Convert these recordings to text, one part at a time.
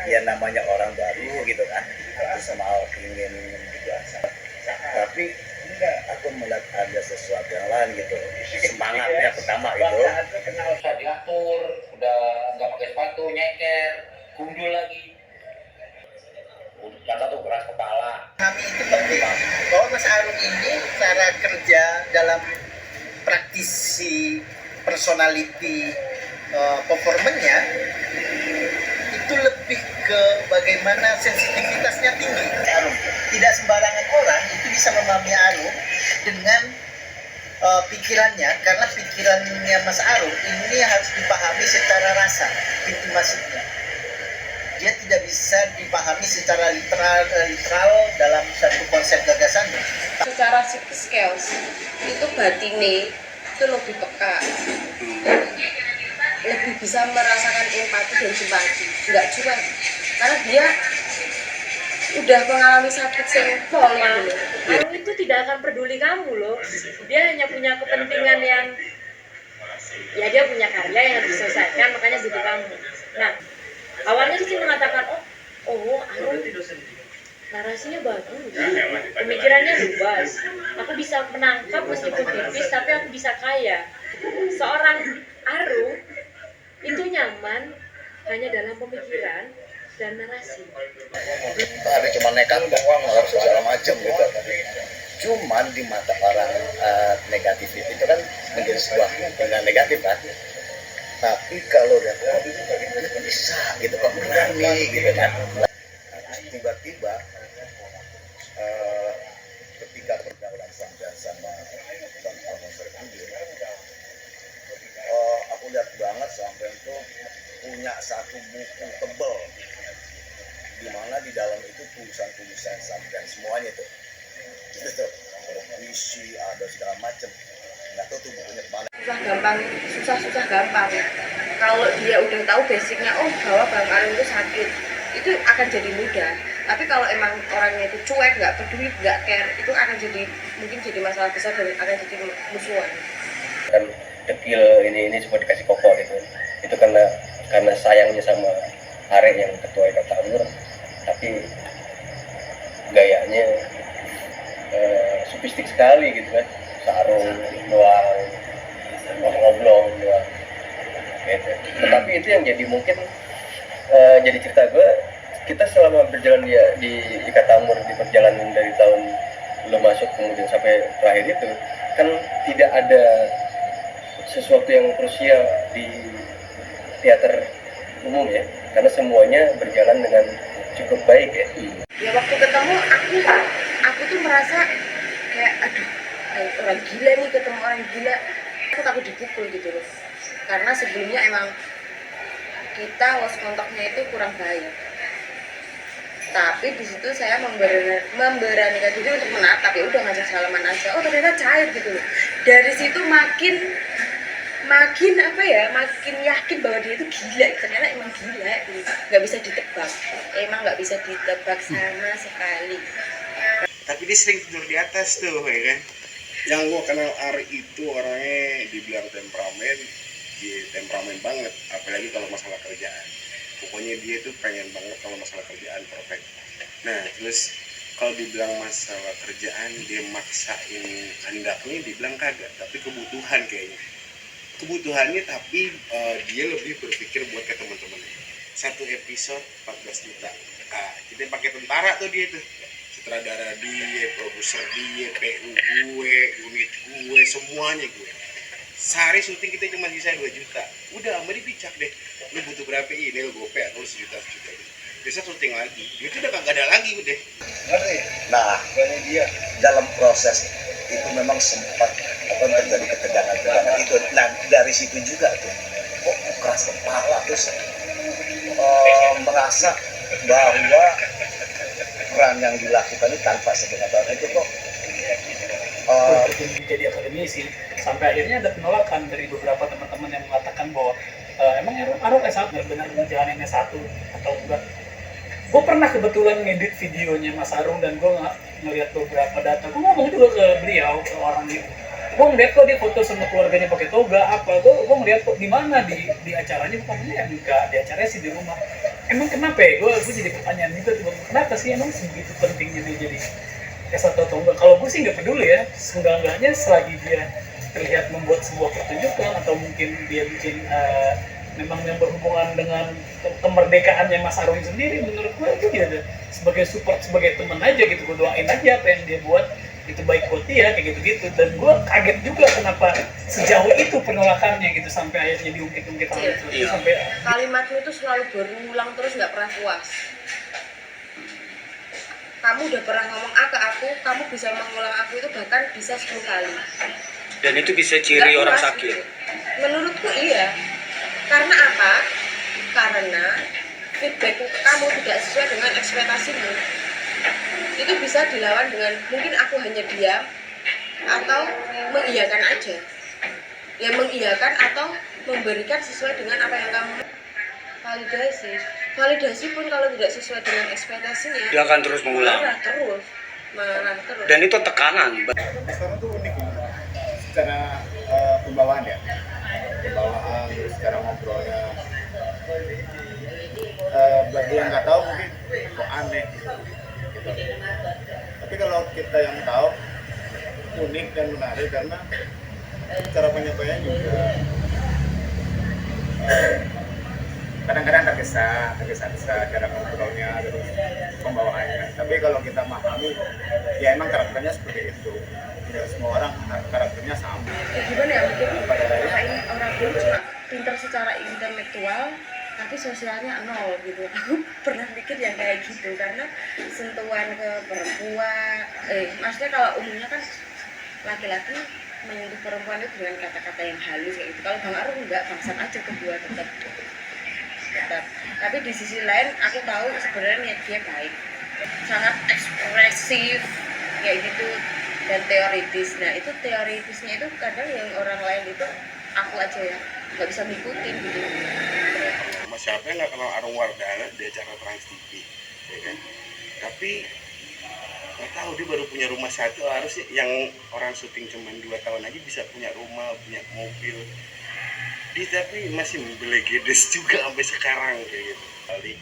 ya namanya orang baru gitu kan, terus mau ingin dewasa, tapi aku melihat ada sesuatu yang lain gitu, semangatnya pertama itu Udah diatur, udah nggak pakai sepatu, nyeker, gundul lagi. Kata tuh keras kepala. Kami itu penting bahwa Mas Arum ini cara kerja dalam praktisi personality performanya itu lebih ke bagaimana sensitivitasnya tinggi. Arum tidak sembarangan orang itu bisa memahami Arum dengan pikirannya, karena pikirannya Mas Arum ini harus dipahami secara rasa pintu masuknya. Dia tidak bisa dipahami secara literal dalam satu konsep gagasannya. Secara skills itu batine itu lebih peka, lebih bisa merasakan empati dan simpati, nggak cuek, karena dia udah mengalami sakit sempol gitu loh. Arung itu tidak akan peduli kamu loh, dia hanya punya kepentingan yang ya dia punya karya yang harus diselesaikan, makanya butuh kamu. Nah, awalnya sih mengatakan oh Arung narasinya bagus, pemikirannya luas, aku bisa menangkap meskipun tipis tapi aku bisa kaya. Seorang Arung itu nyaman hanya dalam pemikiran dan narasi. ada cuma nekat doang harus segala macam gitu. Cuman di mata orang negatif itu kan menjadi sebuah dengan negatif kan. Tapi kalau udah bisa gitu kok berani gitu kan. Terus tiba-tiba ketika pergaulan sampai sama Bang Alman Serkudin, aku lihat banget sampai itu punya satu buku tebel di mana di dalam itu tulisan-tulisan sampai semuanya tuh gitu, ada puisi, ada segala macam. Nggak tahu tuh bukunya kemana. Susah gampang. Kalau dia udah tahu basicnya, bahwa Bang Arung itu sakit, itu akan jadi mudah. Tapi kalau emang orangnya itu cuek, nggak peduli, nggak care, itu akan mungkin jadi masalah besar dan akan jadi musuhan. Kan dekil ini semua dikasih koko gitu. Itu karena sayangnya sama Arek yang ketua Ikatan Alur, tapi gayanya sofistik sekali gitu kan, sarung doang, ngobrol doang gitu. Tetapi itu yang jadi mungkin jadi cerita gue, kita selama berjalan di Ikatamur, di perjalanan dari tahun belum masuk kemudian sampai terakhir itu kan tidak ada sesuatu yang krusial di teater umum ya, karena semuanya berjalan dengan cukup baik ya. Ya waktu ketemu aku tuh merasa kayak orang gila nih, ketemu orang gila. Aku takut dipukul gitu loh, karena sebelumnya emang kita lost kontaknya itu kurang baik. Tapi di situ saya memberanikan diri untuk menatap, ya udah ngajak salaman aja. Ternyata cair gitu loh. Dari situ makin makin yakin bahwa dia itu gila. Ternyata emang gila gitu. Nggak bisa ditebak, emang nggak bisa ditebak sama sekali. Tapi dia sering tidur di atas tuh ya kan. Yang gua kenal Ari itu orangnya dibilang temperamen, dia temperamen banget, apalagi kalau masalah kerjaan. Pokoknya dia tuh pengen banget kalau masalah kerjaan perfect. Nah terus kalau dibilang masalah kerjaan dia maksain kehendaknya, dibilang kagak, tapi kebutuhan kayaknya. Kebutuhannya tapi dia lebih berpikir buat ke teman-temannya. Satu episode 14 juta. Nah, kita pakai tentara tuh dia tuh. Sutradara dia, produser dia, PU gue, unit gue, semuanya gue. Sehari syuting kita cuma sisa 2 juta. Udah sama dipicak deh. Lu butuh berapa ini, lu gope atau sejuta. Bisa syuting lagi. Itu udah kagak ada lagi udah. Nah, dia dalam proses itu memang sempat terjadi ketegangan-ketegangan itu. Nah, dari situ juga tuh kok keras kepala, terus merasa bahwa peran yang dilakukan itu tanpa sebenarnya itu kok jadi akademisi, sampai akhirnya ada penolakan dari beberapa teman-teman yang mengatakan bahwa emang Arung S1 benar-benar menjalani S1 atau enggak. Gue pernah kebetulan ngedit videonya Mas Arung dan gue ngeliat beberapa data. Gue ngomong juga ke beliau, ke orang itu. Gue ngeliat kok dia foto sama keluarganya pakai toga apa. Gue ngeliat kok di mana di acaranya, pokoknya ya enggak, di acaranya sih di rumah. emang kenapa ya? Gue jadi pertanyaan gitu, kenapa sih emang sebegitu pentingnya dia jadi S1 atau enggak? Kalau gue sih nggak peduli ya, seenggak-enggaknya selagi dia terlihat membuat sebuah pertunjukan atau mungkin dia bikin memang yang berhubungan dengan kemerdekaannya Mas Arum sendiri, menurut gue itu dia sebagai support, sebagai teman aja gitu. Gue doain aja apa yang dia buat itu baik buat dia kayak gitu-gitu. Dan gue kaget juga kenapa sejauh itu penolakannya gitu sampai akhirnya diungkit-ungkit sampai Kalimatmu itu selalu berulang terus, nggak pernah puas. Kamu udah pernah ngomong A ke aku, kamu bisa mengulang aku itu bahkan bisa 10 kali. Dan itu bisa ciri Nggak orang puas sakit. gitu. Menurutku iya. Karena apa? Karena feedback kamu tidak sesuai dengan ekspektasimu. Itu bisa dilawan dengan mungkin aku hanya diam atau mengiyakan aja. Ya mengiyakan atau memberikan sesuai dengan apa yang kamu validasi pun kalau tidak sesuai dengan ekspektasinya Dia akan terus mengulang. marah terus. Dan itu tekanan. Sekarang tuh unik secara pembawaan ya, pembawaan terus cara ngobrolnya. Bagi yang nggak tahu mungkin kok aneh gitu. Tapi kalau kita yang tahu unik dan menarik karena cara penyampaiannya juga kadang-kadang tergesa-gesa cara ngobrolnya terus pembawaannya. Tapi kalau kita memahami ya emang karakternya seperti itu. Tidak semua orang karakternya sama. Ya gimana ya, mungkin orang dulu cuma pintar secara intelektual tapi sosialnya nol gitu. Aku pernah mikir yang kayak gitu karena sentuhan ke perempuan maksudnya kalau umumnya kan laki-laki menyentuh perempuan itu dengan kata-kata yang halus kayak gitu. Kalau Bang Arum enggak, bangsat aja kedua tetap. Tapi di sisi lain aku tahu sebenarnya niat dia baik, sangat ekspresif kayak gitu dan teoritis. Nah itu teoritisnya itu kadang yang orang lain itu aku aja ya nggak bisa ngikutin gitu. Siapa yang nggak kenal Arum Wardana di acara Trans TV, ya kan? Tapi nggak tahu dia baru punya rumah satu, harusnya yang orang syuting cuma 2 tahun aja bisa punya rumah, punya mobil. Dia tapi masih membelegedes juga sampai sekarang kayak gitu.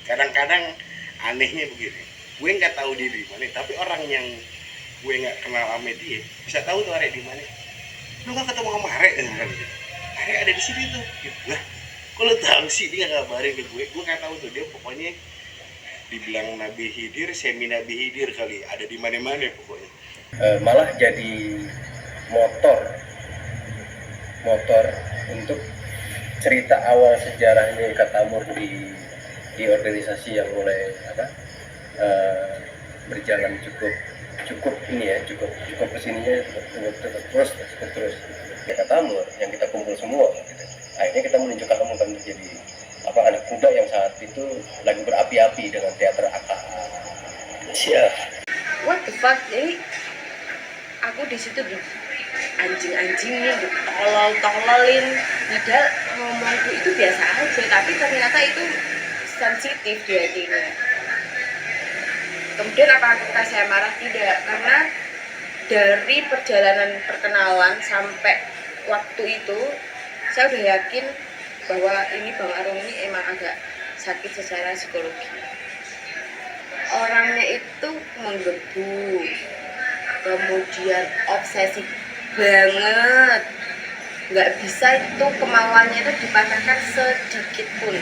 Kadang-kadang anehnya begini, gue nggak tahu dia di mana, tapi orang yang gue nggak kenal sama dia bisa tahu tuh Arek di mana. Lu nggak ketemu sama Arek kan? Arek ada di sini tuh. Gitu. Lah, kok lu tahu sih? Dia nggak ngabarin ke gue nggak tahu tuh. Dia pokoknya dibilang Nabi Hidir, semi Nabi Hidir kali, ada di mana-mana pokoknya. Malah jadi motor untuk cerita awal sejarahnya Katamur di organisasi yang mulai berjalan cukup ini ya, cukup kesininya terus Katamur yang kita kumpul semua gitu. Akhirnya kita menunjukkan kamu kan menjadi anak muda yang saat itu lagi berapi-api dengan teater AKA. Siap. What the fuck? Jadi aku di situ anjing-anjingin, ditolol-tololin. Padahal ngomongku itu biasa aja, tapi ternyata itu sensitif di hatinya. Kemudian apakah saya marah? Tidak, karena dari perjalanan perkenalan sampai waktu itu saya udah yakin bahwa ini Bang Arum ini emang agak sakit secara psikologi. Orangnya itu menggebu, kemudian obsesif banget, nggak bisa itu kemauannya itu dipatahkan sedikit pun.